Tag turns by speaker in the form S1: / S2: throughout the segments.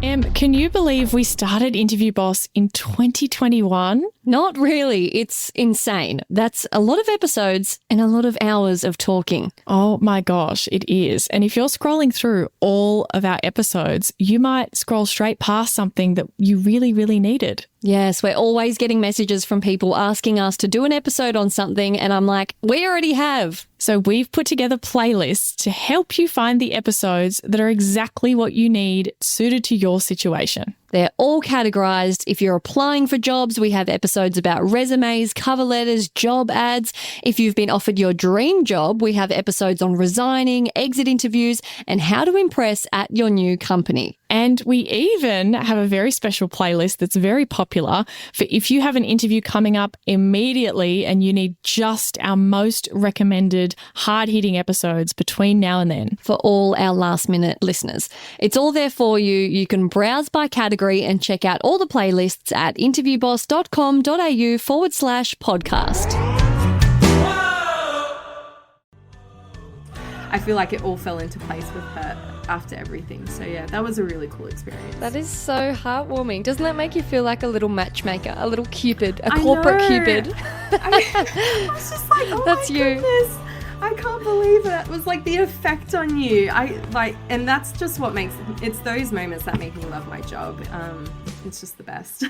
S1: Can you believe we started Interview Boss in 2021?
S2: Not really. It's insane. That's a lot of episodes and a lot of hours of talking.
S1: Oh my gosh, it is. And if you're scrolling through all of our episodes, you might scroll straight past something that you really, really needed.
S2: Yes, we're always getting messages from people asking us to do an episode on something, and I'm like, we already have.
S1: So we've put together playlists to help you find the episodes that are exactly what you need, suited to your situation.
S2: They're all categorized. If you're applying for jobs, we have episodes about resumes, cover letters, job ads. If you've been offered your dream job, we have episodes on resigning, exit interviews, and how to impress at your new company.
S1: And we even have a very special playlist that's very popular for if you have an interview coming up immediately and you need just our most recommended hard-hitting episodes between now and then.
S2: For all our last-minute listeners. It's all there for you. You can browse by category and check out all the playlists at interviewboss.com.au/podcast.
S3: I feel like it all fell into place with her after everything. So yeah, that was a really cool experience.
S2: That is so heartwarming. Doesn't that make you feel like a little matchmaker, a little Cupid, a corporate Cupid?
S3: I was just like, oh
S2: that's
S3: my
S2: you.
S3: goodness. I can't believe it. It was like the effect on you. And that's just what makes it's those moments that make me love my job. It's just the best.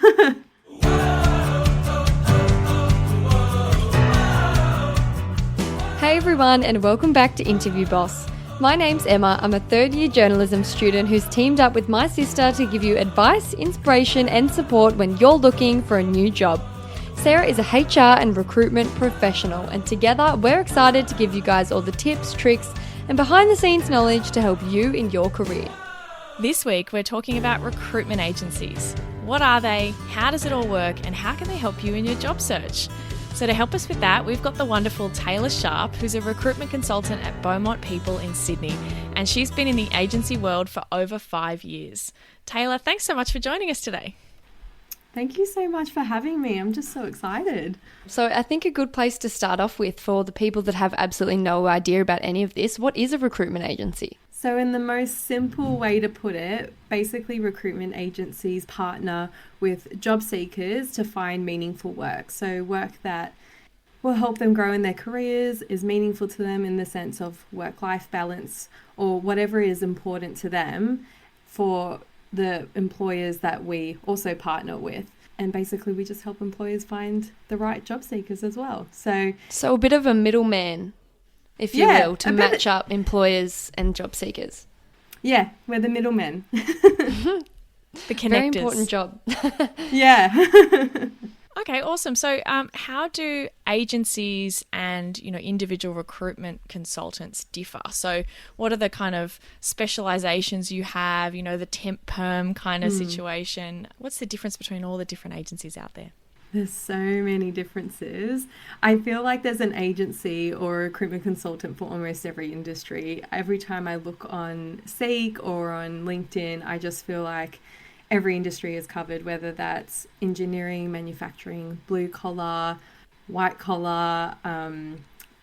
S2: Hey everyone, and welcome back to Interview Boss. My name's Emma. I'm a third-year journalism student who's teamed up with my sister to give you advice, inspiration, and support when you're looking for a new job. Sarah is a HR and recruitment professional, and together we're excited to give you guys all the tips, tricks, and behind-the-scenes knowledge to help you in your career.
S1: This week, we're talking about recruitment agencies. What are they? How does it all work? And how can they help you in your job search? So to help us with that, we've got the wonderful Taylor Sharp, who's a recruitment consultant at Beaumont People in Sydney, and she's been in the agency world for over 5 years. Taylor, thanks so much for joining us today.
S3: Thank you so much for having me. I'm just so excited.
S2: So I think a good place to start off with for the people that have absolutely no idea about any of this, what is a recruitment agency?
S3: So in the most simple way to put it, basically recruitment agencies partner with job seekers to find meaningful work. So work that will help them grow in their careers, is meaningful to them in the sense of work-life balance or whatever is important to them for the employers that we also partner with. And basically we just help employers find the right job seekers as well. So
S2: a bit of a middleman, if you will, to match up employers and job seekers.
S3: Yeah, we're the middlemen.
S1: The connectors.
S2: Very important job.
S3: Yeah.
S1: Okay, awesome. So how do agencies and, individual recruitment consultants differ? So what are the kind of specializations you have, the temp perm kind of situation? What's the difference between all the different agencies out there?
S3: There's so many differences. I feel like there's an agency or a recruitment consultant for almost every industry. Every time I look on Seek or on LinkedIn, I just feel like every industry is covered, whether that's engineering, manufacturing, blue collar, white collar,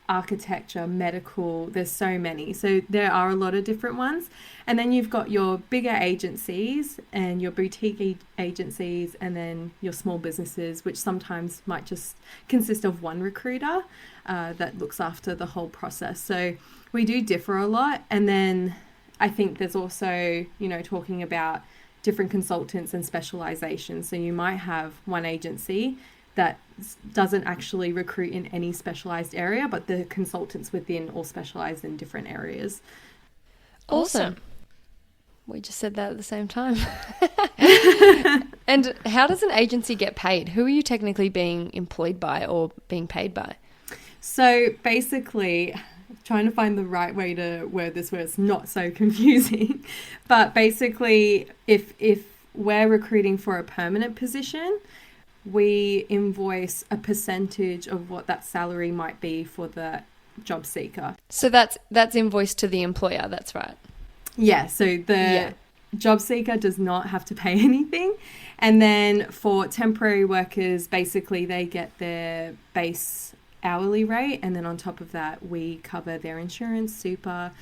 S3: architecture, medical. There's so many. So there are a lot of different ones. And then you've got your bigger agencies and your boutique agencies and then your small businesses, which sometimes might just consist of one recruiter that looks after the whole process. So we do differ a lot. And then I think there's also, talking about different consultants and specializations. So you might have one agency that doesn't actually recruit in any specialized area, but the consultants within all specialize in different areas.
S2: Awesome. We just said that at the same time. And how does an agency get paid? Who are you technically being employed by or being paid by?
S3: So basically, trying to find the right way to word this where it's not so confusing. But basically, if we're recruiting for a permanent position, we invoice a percentage of what that salary might be for the job seeker.
S2: So that's invoiced to the employer, that's right.
S3: Yeah, so the job seeker does not have to pay anything. And then for temporary workers, basically they get their base hourly rate, and then on top of that we cover their insurance, super,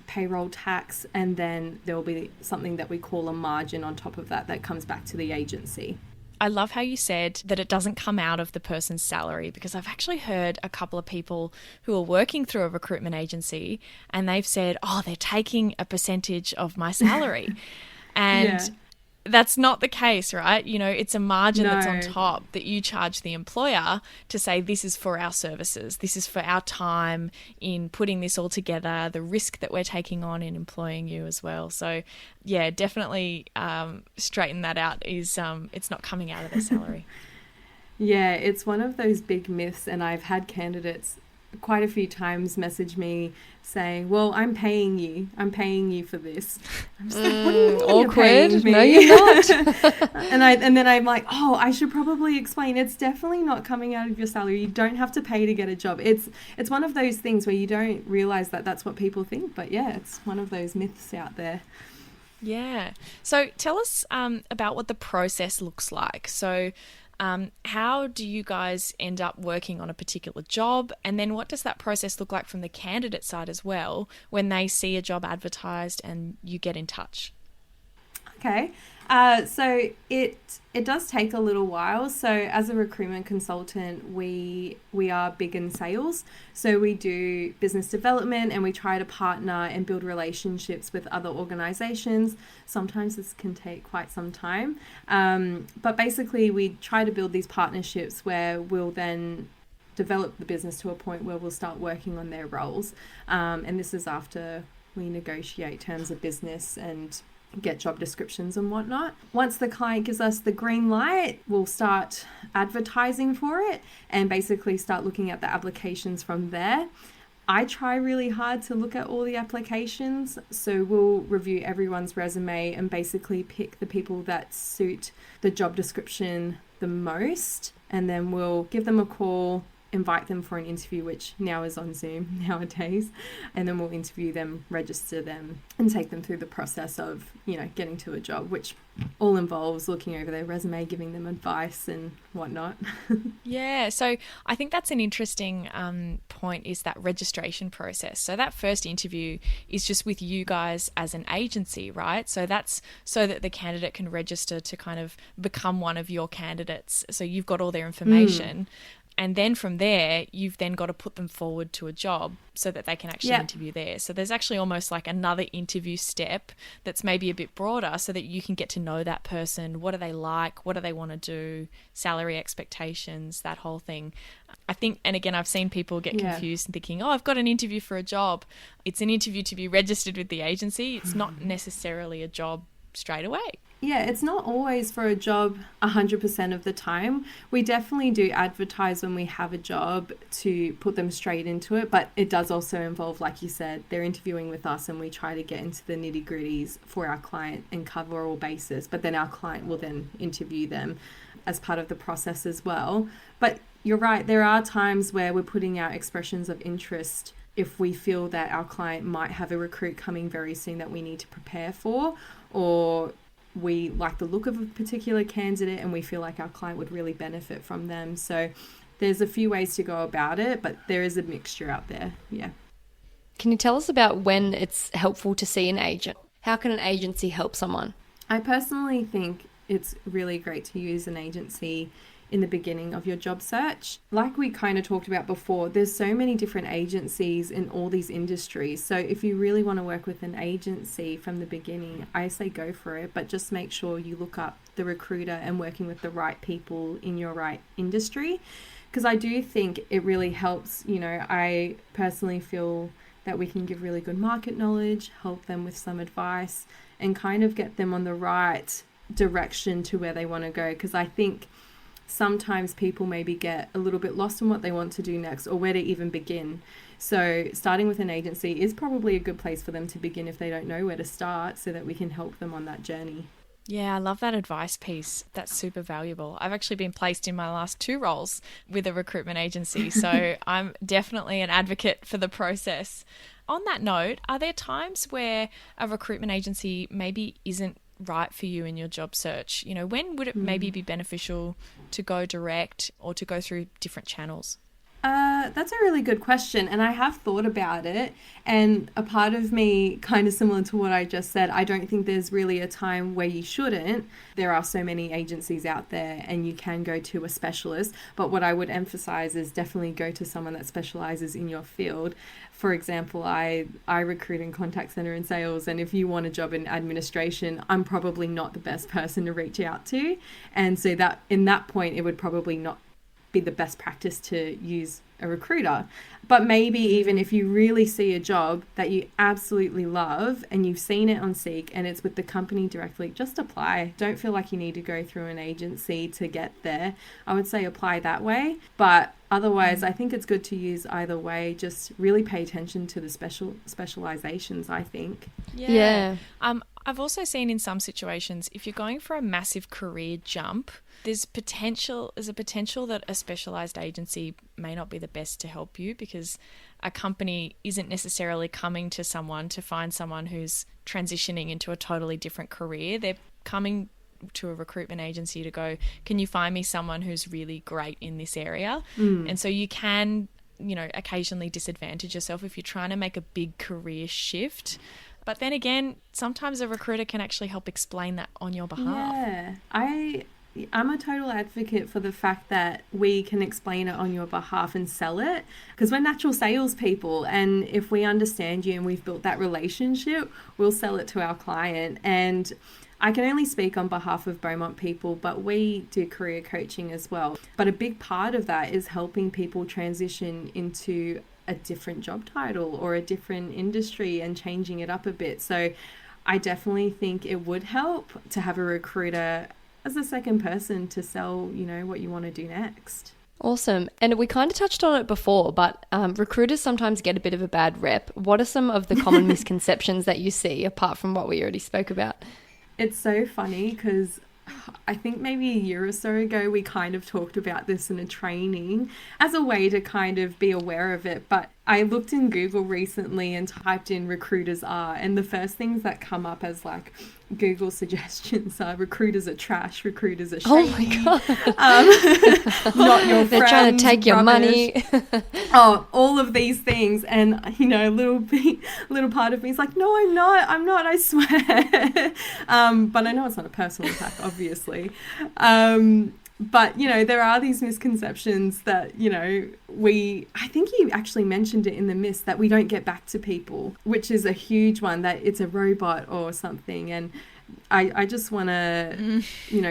S3: payroll tax, and then there will be something that we call a margin on top of that comes back to the agency.
S1: I love how you said that it doesn't come out of the person's salary, because I've actually heard a couple of people who are working through a recruitment agency and they've said, oh, they're taking a percentage of my salary. And that's not the case, right? You know, it's a margin that's on top that you charge the employer to say, this is for our services. This is for our time in putting this all together, the risk that we're taking on in employing you as well. So yeah, definitely straighten that out. It's not coming out of their salary.
S3: Yeah, it's one of those big myths, and I've had candidates quite a few times message me saying, well, I'm paying you for this. I'm just like, what do you mean
S2: awkward?
S3: You're paying me?
S2: No, you're not.
S3: and then I'm like, oh, I should probably explain, it's definitely not coming out of your salary. You don't have to pay to get a job. It's one of those things where you don't realize that that's what people think, but yeah, it's one of those myths out there.
S1: Yeah. So tell us about what the process looks like. So how do you guys end up working on a particular job? And then what does that process look like from the candidate side as well when they see a job advertised and you get in touch?
S3: Okay. So it does take a little while. So as a recruitment consultant, we are big in sales. So we do business development and we try to partner and build relationships with other organizations. Sometimes this can take quite some time. But basically we try to build these partnerships where we'll then develop the business to a point where we'll start working on their roles. And this is after we negotiate terms of business and get job descriptions and whatnot. Once the client gives us the green light, we'll start advertising for it and basically start looking at the applications from there. I try really hard to look at all the applications, so we'll review everyone's resume and basically pick the people that suit the job description the most, and then we'll give them a call, invite them for an interview, which now is on Zoom nowadays, and then we'll interview them, register them, and take them through the process of, you know, getting to a job, which all involves looking over their resume, giving them advice and whatnot.
S1: Yeah, so I think that's an interesting point, is that registration process. So that first interview is just with you guys as an agency, right? So that's so that the candidate can register to kind of become one of your candidates. So you've got all their information. And then from there, you've then got to put them forward to a job so that they can actually interview there. So there's actually almost like another interview step that's maybe a bit broader so that you can get to know that person. What do they like? What do they want to do? Salary expectations, that whole thing. I think, and again, I've seen people get confused and thinking, oh, I've got an interview for a job. It's an interview to be registered with the agency. It's not necessarily a job straight away.
S3: Yeah, it's not always for a job 100% of the time. We definitely do advertise when we have a job to put them straight into it, but it does also involve, like you said, they're interviewing with us and we try to get into the nitty-gritties for our client and cover all bases, but then our client will then interview them as part of the process as well. But you're right, there are times where we're putting out expressions of interest if we feel that our client might have a recruit coming very soon that we need to prepare for, or we like the look of a particular candidate and we feel like our client would really benefit from them. So there's a few ways to go about it, but there is a mixture out there. Yeah.
S2: Can you tell us about when it's helpful to see an agent? How can an agency help someone?
S3: I personally think it's really great to use an agency in the beginning of your job search. Like we kind of talked about before, there's so many different agencies in all these industries. So if you really want to work with an agency from the beginning, I say go for it, but just make sure you look up the recruiter and working with the right people in your right industry. Because I do think it really helps. You know, I personally feel that we can give really good market knowledge, help them with some advice, and kind of get them on the right direction to where they want to go. Because I think sometimes people maybe get a little bit lost in what they want to do next or where to even begin. So starting with an agency is probably a good place for them to begin if they don't know where to start, so that we can help them on that journey.
S1: Yeah, I love that advice piece. That's super valuable. I've actually been placed in my last 2 roles with a recruitment agency, so I'm definitely an advocate for the process. On that note, are there times where a recruitment agency maybe isn't right for you in your job search? You know, when would it maybe be beneficial to go direct or to go through different channels?
S3: That's a really good question, and I have thought about it. And a part of me, kind of similar to what I just said, I don't think there's really a time where you shouldn't. There are so many agencies out there, and you can go to a specialist. But what I would emphasize is definitely go to someone that specializes in your field. For example, I recruit in contact center and sales, and if you want a job in administration, I'm probably not the best person to reach out to. And so that in that point, it would probably not be the best practice to use a recruiter. But maybe even if you really see a job that you absolutely love and you've seen it on Seek and it's with the company directly, just apply. Don't feel like you need to go through an agency to get there. I would say apply that way. But otherwise, I think it's good to use either way. Just really pay attention to the specializations, I think.
S2: Yeah.
S1: I've also seen in some situations, if you're going for a massive career jump, there's a potential that a specialized agency may not be the best to help you, because a company isn't necessarily coming to someone to find someone who's transitioning into a totally different career. They're coming to a recruitment agency to go, can you find me someone who's really great in this area? And so you can, occasionally disadvantage yourself if you're trying to make a big career shift. But then again, sometimes a recruiter can actually help explain that on your behalf.
S3: Yeah, I'm a total advocate for the fact that we can explain it on your behalf and sell it, because we're natural salespeople, and if we understand you and we've built that relationship, we'll sell it to our client. And I can only speak on behalf of Beaumont people, but we do career coaching as well. But a big part of that is helping people transition into a different job title or a different industry and changing it up a bit. So I definitely think it would help to have a recruiter as a second person to sell, what you want to do next.
S2: Awesome. And we kind of touched on it before, but recruiters sometimes get a bit of a bad rep. What are some of the common misconceptions that you see, apart from what we already spoke about?
S3: It's so funny because I think maybe a year or so ago, we kind of talked about this in a training as a way to kind of be aware of it. But I looked in Google recently and typed in recruiters are, and the first things that come up as like Google suggestions are recruiters are trash, recruiters are shady.
S2: Oh my God.
S3: Not your friends.
S2: They're trying to take your money.
S3: All of these things. And, a little part of me is like, no, I'm not, I swear. But I know it's not a personal attack, obviously. But, there are these misconceptions that, I think you actually mentioned it in the mist, that we don't get back to people, which is a huge one, that it's a robot or something. And I just want to,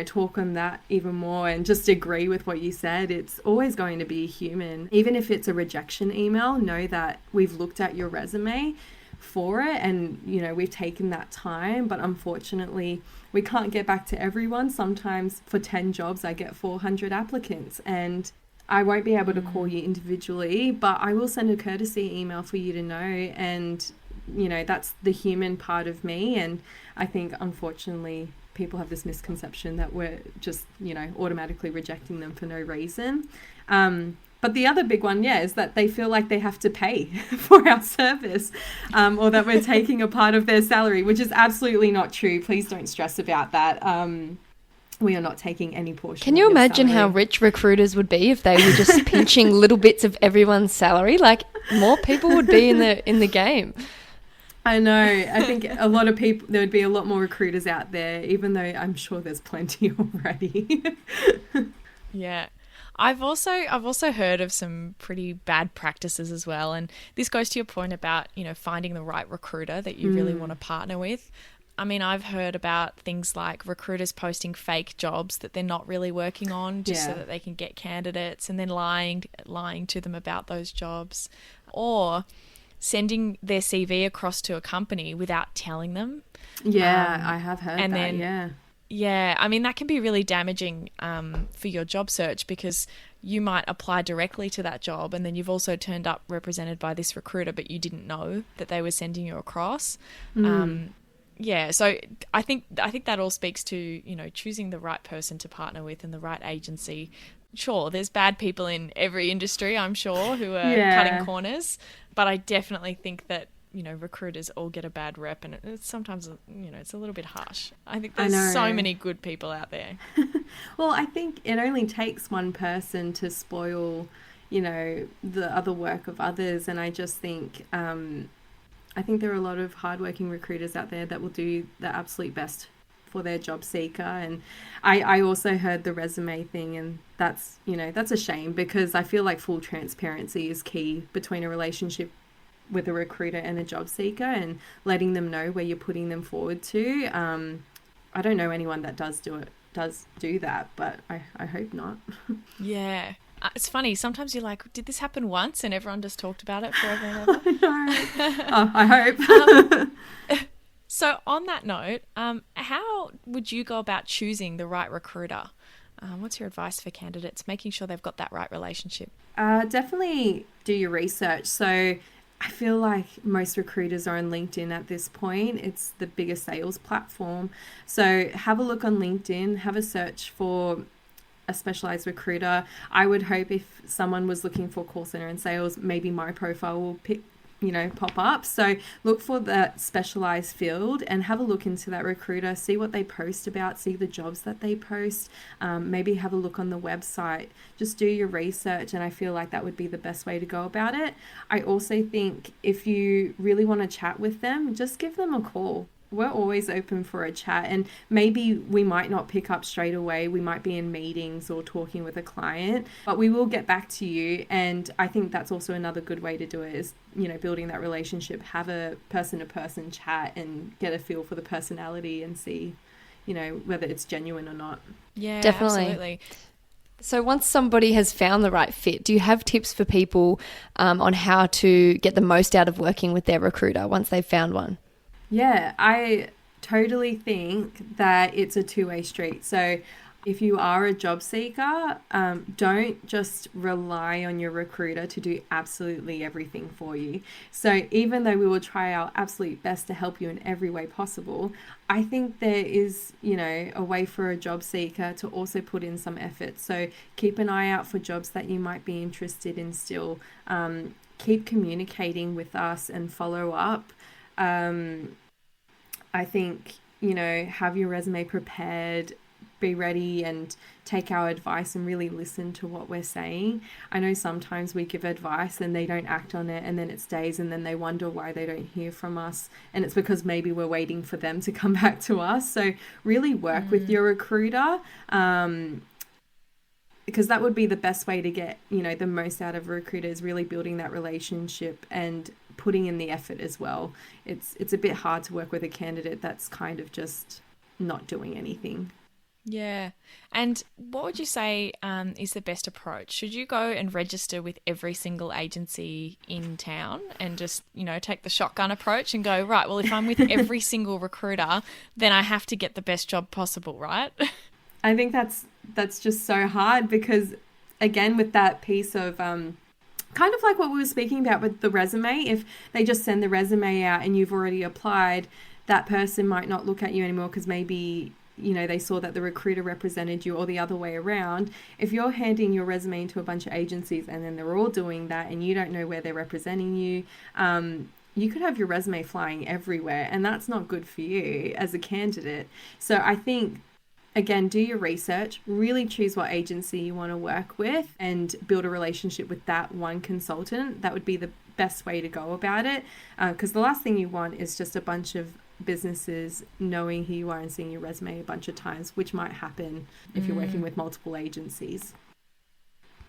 S3: talk on that even more and just agree with what you said. It's always going to be human. Even if it's a rejection email, know that we've looked at your resume for it and, we've taken that time. But unfortunately, we can't get back to everyone. Sometimes for 10 jobs, I get 400 applicants, and I won't be able to call you individually, but I will send a courtesy email for you to know. And, that's the human part of me. And I think, unfortunately, people have this misconception that we're just, automatically rejecting them for no reason. But the other big one, is that they feel like they have to pay for our service, or that we're taking a part of their salary, which is absolutely not true. Please don't stress about that. We are not taking any portion.
S2: Can you imagine how rich recruiters would be if they were just pinching little bits of everyone's salary? Like, more people would be in the game.
S3: I know. I think a lot of people, there would be a lot more recruiters out there, even though I'm sure there's plenty already.
S1: Yeah. I've also heard of some pretty bad practices as well. And this goes to your point about, finding the right recruiter that you really want to partner with. I mean, I've heard about things like recruiters posting fake jobs that they're not really working on just so that they can get candidates, and then lying to them about those jobs, or sending their CV across to a company without telling them.
S3: Yeah, I have heard that.
S1: Yeah, I mean, that can be really damaging for your job search, because you might apply directly to that job and then you've also turned up represented by this recruiter, but you didn't know that they were sending you across. Yeah, so I think that all speaks to, choosing the right person to partner with and the right agency. Sure, there's bad people in every industry, I'm sure, who are cutting corners, but I definitely think that recruiters all get a bad rep, and it's sometimes, it's a little bit harsh. I think there's so many good people out there.
S3: Well, I think it only takes one person to spoil, the other work of others. And I just think, I think there are a lot of hardworking recruiters out there that will do the absolute best for their job seeker. And I also heard the resume thing, and that's a shame, because I feel like full transparency is key between a relationship with a recruiter and a job seeker, and letting them know where you're putting them forward to. I don't know anyone that does do that, but I hope not.
S1: Yeah. It's funny. Sometimes you're like, did this happen once and everyone just talked about it forever and ever?
S3: Oh, I hope.
S1: So on that note, how would you go about choosing the right recruiter? What's your advice for candidates making sure they've got that right relationship?
S3: Definitely do your research. So I feel like most recruiters are on LinkedIn at this point. It's the biggest sales platform. So have a look on LinkedIn, have a search for a specialized recruiter. I would hope if someone was looking for call center and sales, maybe my profile will pop up. So look for that specialized field and have a look into that recruiter, see what they post about, see the jobs that they post, maybe have a look on the website, just do your research. And I feel like that would be the best way to go about it. I also think if you really want to chat with them, just give them a call. We're always open for a chat, and maybe we might not pick up straight away. We might be in meetings or talking with a client, but we will get back to you. And I think that's also another good way to do it is, building that relationship, have a person-to-person chat and get a feel for the personality and see, whether it's genuine or not.
S1: Yeah,
S2: definitely.
S1: Absolutely.
S2: So once somebody has found the right fit, do you have tips for people on how to get the most out of working with their recruiter once they've found one?
S3: Yeah, I totally think that it's a two-way street. So if you are a job seeker, don't just rely on your recruiter to do absolutely everything for you. So even though we will try our absolute best to help you in every way possible, I think there is, a way for a job seeker to also put in some effort. So keep an eye out for jobs that you might be interested in still. Keep communicating with us and follow up. I think, have your resume prepared, be ready and take our advice and really listen to what we're saying. I know sometimes we give advice and they don't act on it, and then it stays, and then they wonder why they don't hear from us. And it's because maybe we're waiting for them to come back to us. So really work with your recruiter, because that would be the best way to get, the most out of recruiters, really building that relationship and putting in the effort as well. It's a bit hard to work with a candidate that's kind of just not doing anything.
S1: Yeah. And what would you say is the best approach? Should you go and register with every single agency in town and just, take the shotgun approach and go, right, well, if I'm with every single recruiter, then I have to get the best job possible, right?
S3: I think that's just so hard, because again, with that piece of kind of like what we were speaking about with the resume, if they just send the resume out and you've already applied, that person might not look at you anymore because maybe they saw that the recruiter represented you, or the other way around. If you're handing your resume to a bunch of agencies and then they're all doing that and you don't know where they're representing you, you could have your resume flying everywhere, and that's not good for you as a candidate. So I think, again, do your research, really choose what agency you want to work with and build a relationship with that one consultant. That would be the best way to go about it, because the last thing you want is just a bunch of businesses knowing who you are and seeing your resume a bunch of times, which might happen if you're working with multiple agencies.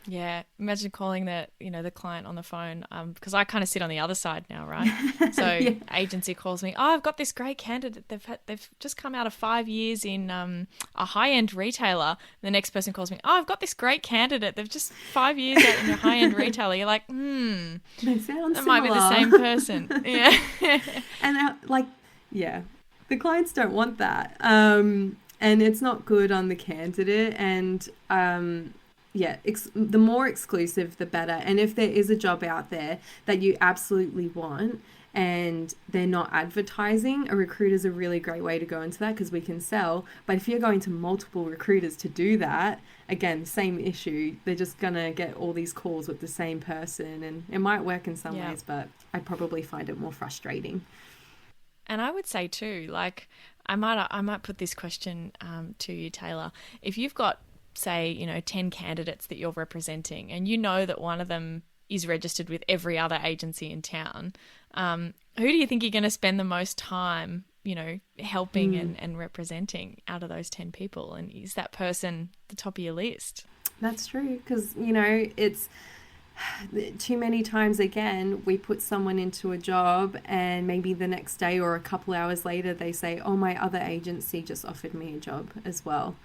S1: Yeah, imagine calling the client on the phone, because I kind of sit on the other side now, right? So yeah. Agency calls me, I've got this great candidate. They've just come out of 5 years in a high-end retailer. The next person calls me, I've got this great candidate. They've just 5 years out in a high-end retailer. You're like,
S3: they sound
S1: that
S3: similar.
S1: might be the same person. Yeah,
S3: and yeah, the clients don't want that, and it's not good on the candidate. And the more exclusive, the better. And if there is a job out there that you absolutely want and they're not advertising, a recruiter is a really great way to go into that, because we can sell. But if you're going to multiple recruiters to do that, again, same issue. They're just going to get all these calls with the same person, and it might work in some ways, but I'd probably find it more frustrating.
S1: And I would say too, I might put this question to you, Taylor. If you've got say, 10 candidates that you're representing, and you know that one of them is registered with every other agency in town, who do you think you're going to spend the most time, helping and representing out of those 10 people? And is that person the top of your list?
S3: That's true, because, it's too many times, again, we put someone into a job and maybe the next day or a couple hours later they say, oh, my other agency just offered me a job as well.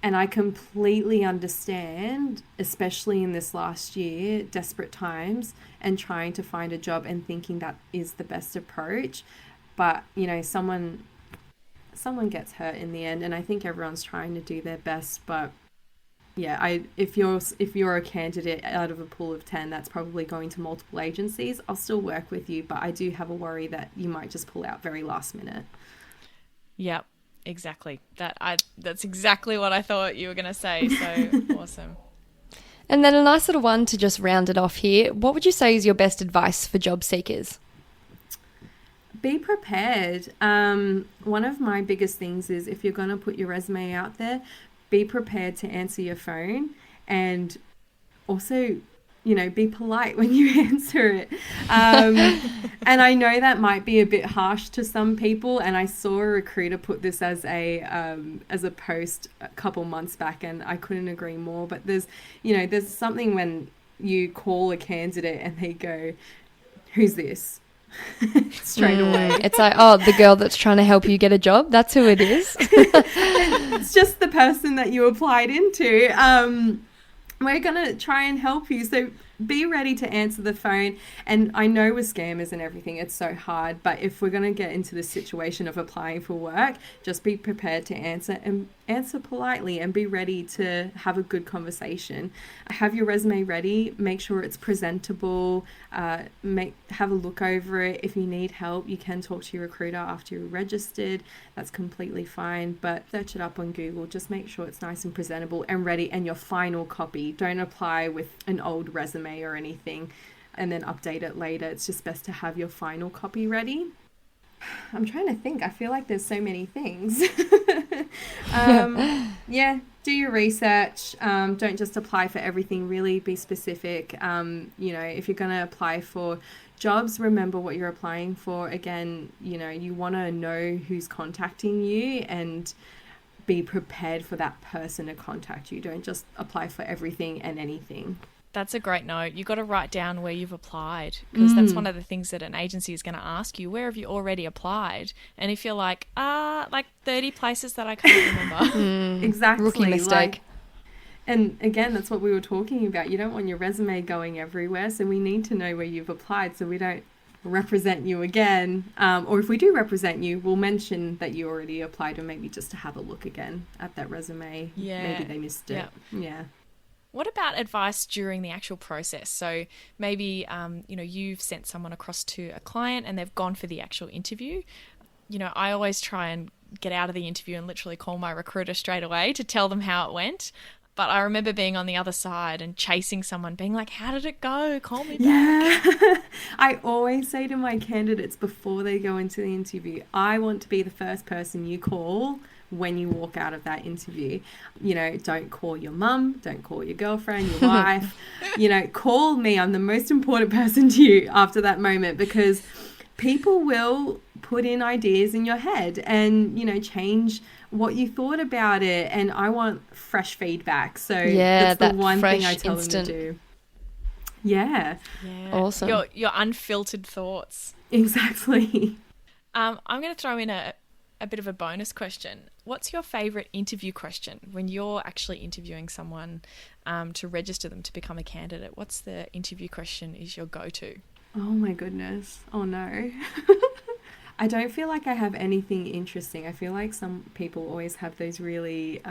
S3: And I completely understand, especially in this last year, desperate times and trying to find a job and thinking that is the best approach. But, someone gets hurt in the end, and I think everyone's trying to do their best. But yeah, if you're a candidate out of a pool of 10 that's probably going to multiple agencies, I'll still work with you, but I do have a worry that you might just pull out very last minute.
S1: Yep. Exactly. That's exactly what I thought you were going to say. So awesome.
S2: And then a nice little one to just round it off here. What would you say is your best advice for job seekers?
S3: Be prepared. One of my biggest things is if you're going to put your resume out there, be prepared to answer your phone, and also be polite when you answer it. And I know that might be a bit harsh to some people. And I saw a recruiter put this as a post a couple months back, and I couldn't agree more. But there's something when you call a candidate and they go, "Who's this?" straight away.
S2: It's like, oh, the girl that's trying to help you get a job. That's who it is.
S3: It's just the person that you applied into. We're going to try and help you. So be ready to answer the phone. And I know with scammers and everything, it's so hard. But if we're going to get into the situation of applying for work, just be prepared to answer, and answer politely, and be ready to have a good conversation. Have your resume ready. Make sure it's presentable. Have a look over it. If you need help, you can talk to your recruiter after you're registered. That's completely fine. But search it up on Google. Just make sure it's nice and presentable and ready, and your final copy. Don't apply with an old resume or anything and then update it later. It's just best to have your final copy ready. I'm trying to think. I feel like there's so many things. Yeah, do your research. Don't just apply for everything. Really be specific. If you're going to apply for jobs, remember what you're applying for. Again, you want to know who's contacting you and be prepared for that person to contact you. Don't just apply for everything and anything.
S1: That's a great note. You've got to write down where you've applied, because that's one of the things that an agency is going to ask you. Where have you already applied? And if you're like 30 places that I can't remember.
S3: Exactly.
S2: Rookie mistake.
S3: And again, that's what we were talking about. You don't want your resume going everywhere. So we need to know where you've applied so we don't represent you again. Or if we do represent you, we'll mention that you already applied, or maybe just to have a look again at that resume.
S1: Yeah.
S3: Maybe they missed it. Yeah.
S1: What about advice during the actual process? So maybe, you've sent someone across to a client and they've gone for the actual interview. I always try and get out of the interview and literally call my recruiter straight away to tell them how it went. But I remember being on the other side and chasing someone, being like, how did it go? Call me back.
S3: Yeah. I always say to my candidates before they go into the interview, I want to be the first person you call when you walk out of that interview. Don't call your mum, don't call your girlfriend, your wife, call me. I'm the most important person to you after that moment, because people will put in ideas in your head and, change what you thought about it. And I want fresh feedback. So that's the one thing I tell them to do. Yeah.
S2: Awesome.
S1: Your unfiltered thoughts.
S3: Exactly.
S1: I'm going to throw in a bit of a bonus question. What's your favourite interview question when you're actually interviewing someone to register them to become a candidate? What's the interview question is your go-to?
S3: Oh my goodness. Oh no. I don't feel like I have anything interesting. I feel like some people always have those really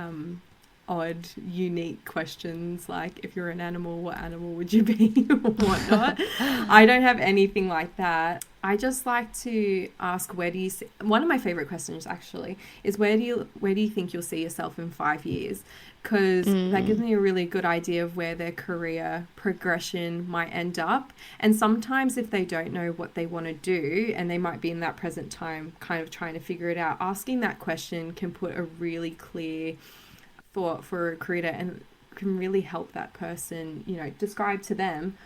S3: odd, unique questions, like if you're an animal, what animal would you be or whatnot. I don't have anything like that. I just like to ask, one of my favorite questions actually is where do you think you'll see yourself in 5 years? Because that gives me a really good idea of where their career progression might end up. And sometimes if they don't know what they want to do and they might be in that present time kind of trying to figure it out, asking that question can put a really clear thought for a recruiter and can really help that person, describe to them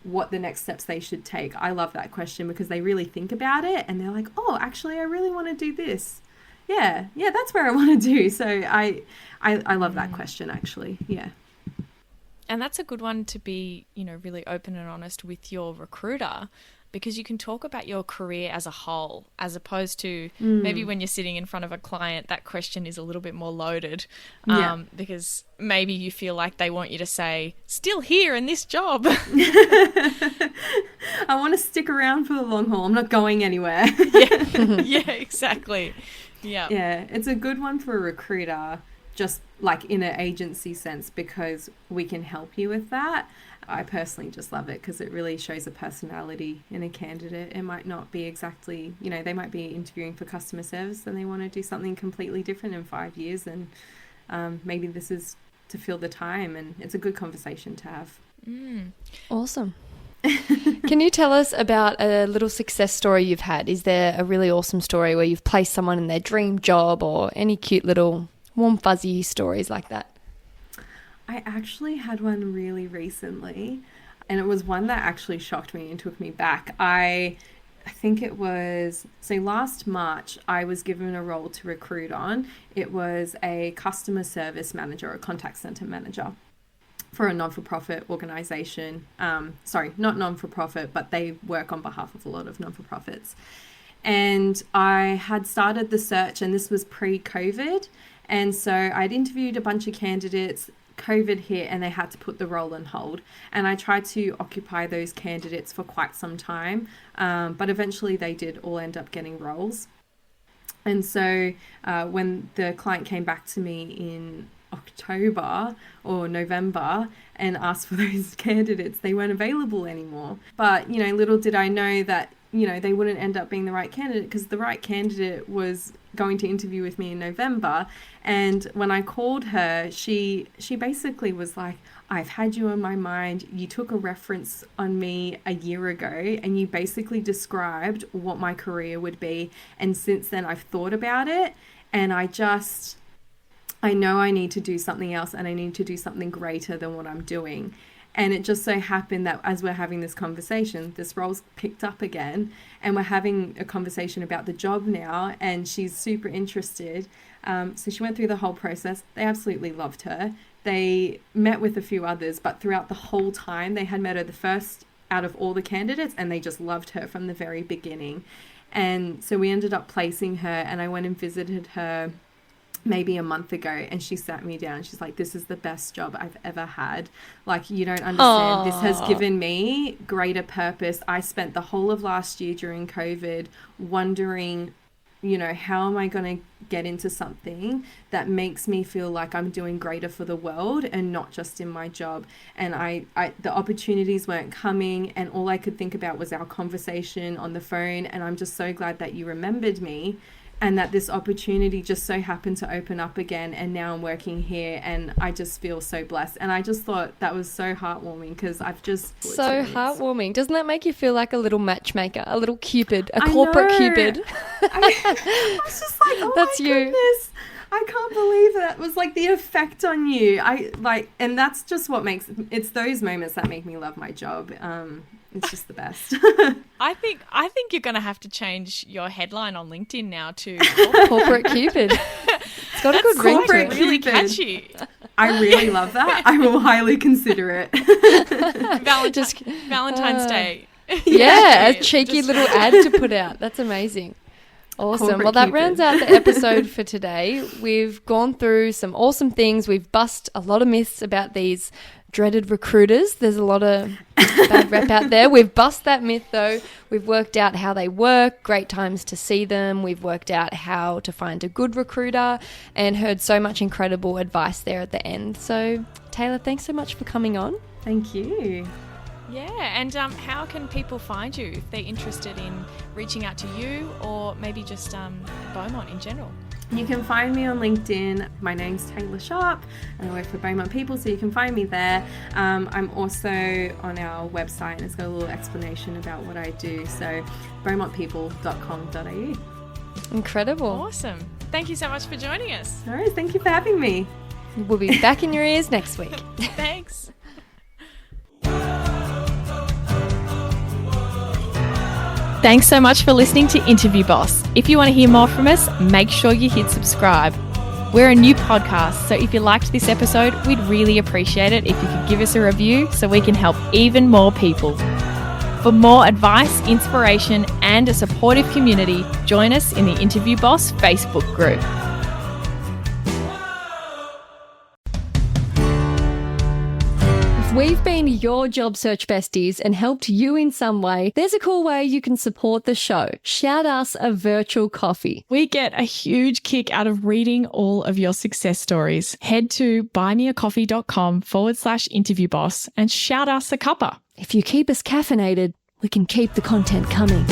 S3: what the next steps they should take. I love that question because they really think about it and they're like, oh, actually, I really want to do this. Yeah, that's where I want to do. So I love that question, actually. Yeah.
S1: And that's a good one to be, really open and honest with your recruiter, because you can talk about your career as a whole, as opposed to maybe when you're sitting in front of a client, that question is a little bit more loaded because maybe you feel like they want you to say, still here in this job.
S3: I want to stick around for the long haul. I'm not going anywhere.
S1: Yeah, exactly. Yeah.
S3: Yeah, it's a good one for a recruiter, just like in an agency sense, because we can help you with that. I personally just love it because it really shows a personality in a candidate. It might not be exactly, they might be interviewing for customer service and they want to do something completely different in 5 years, and maybe this is to fill the time, and it's a good conversation to have.
S2: Awesome. Can you tell us about a little success story you've had? Is there a really awesome story where you've placed someone in their dream job, or any cute little warm fuzzy stories like that?
S3: I actually had one really recently, and it was one that actually shocked me and took me back. I think it was, so last March, I was given a role to recruit on. It was a customer service manager, a contact center manager for a non-for-profit organization. Sorry, not non-for-profit, but they work on behalf of a lot of non-for-profits. And I had started the search, and this was pre-COVID. And so I'd interviewed a bunch of candidates. COVID hit and they had to put the role on hold, and I tried to occupy those candidates for quite some time, but eventually they did all end up getting roles. And so when the client came back to me in October or November and asked for those candidates, they weren't available anymore. But little did I know that they wouldn't end up being the right candidate, because the right candidate was going to interview with me in November. And when I called her, she basically was like, I've had you in my mind. You took a reference on me a year ago and you basically described what my career would be. And since then I've thought about it, and I know I need to do something else, and I need to do something greater than what I'm doing. And it just so happened that as we're having this conversation, this role's picked up again, and we're having a conversation about the job now, and she's super interested. So she went through the whole process. They absolutely loved her. They met with a few others, but throughout the whole time, they had met her the first out of all the candidates, and they just loved her from the very beginning. And so we ended up placing her, and I went and visited her maybe a month ago, and she sat me down. She's like, this is the best job I've ever had. Like, you don't understand. This has given me greater purpose. I spent the whole of last year during COVID wondering, how am I going to get into something that makes me feel like I'm doing greater for the world and not just in my job. And the opportunities weren't coming, and all I could think about was our conversation on the phone. And I'm just so glad that you remembered me, and that this opportunity just so happened to open up again, and now I'm working here, and I just feel so blessed. And I just thought that was so heartwarming, because I've just...
S2: So heartwarming. Doesn't that make you feel like a little matchmaker, a little Cupid, a corporate Cupid?
S3: I was just like, oh that's my goodness. I can't believe that was like the effect on you. And that's just what makes... It's those moments that make me love my job. It's just the best.
S1: I think you're going to have to change your headline on LinkedIn now to
S2: Corporate Cupid. It's got a good ring to it.
S1: Really catchy.
S3: I really love that. I will highly consider it.
S1: Valentine's Day.
S2: Yeah, a cheeky little ad to put out. That's amazing. Awesome.
S3: Corporate
S2: well, that
S3: Cupid.
S2: rounds out the episode for today. We've gone through some awesome things. We've bust a lot of myths about these dreaded recruiters. There's a lot of bad rep out there. We've bust that myth though. We've worked out how they work, great times to see them. We've worked out how to find a good recruiter, and heard so much incredible advice there at the end. So Taylor, thanks so much for coming on.
S3: Thank you.
S1: Yeah, and how can people find you if they're interested in reaching out to you, or maybe just Beaumont in general?
S3: You can find me on LinkedIn. My name's Taylor Sharp, and I work for Beaumont People, so you can find me there. I'm also on our website, and it's got a little explanation about what I do, so beaumontpeople.com.au.
S2: Incredible.
S1: Awesome. Thank you so much for joining us.
S3: All right, thank you for having me.
S2: We'll be back in your ears next week.
S1: Thanks. Thanks so much for listening to Interview Boss. If you want to hear more from us, make sure you hit subscribe. We're a new podcast, so if you liked this episode, we'd really appreciate it if you could give us a review so we can help even more people. For more advice, inspiration, and a supportive community, join us in the Interview Boss Facebook group.
S2: We've been your job search besties and helped you in some way. There's a cool way you can support the show. Shout us a virtual coffee.
S1: We get a huge kick out of reading all of your success stories. Head to buymeacoffee.com/interviewboss and shout us a cuppa.
S2: If you keep us caffeinated, we can keep the content coming.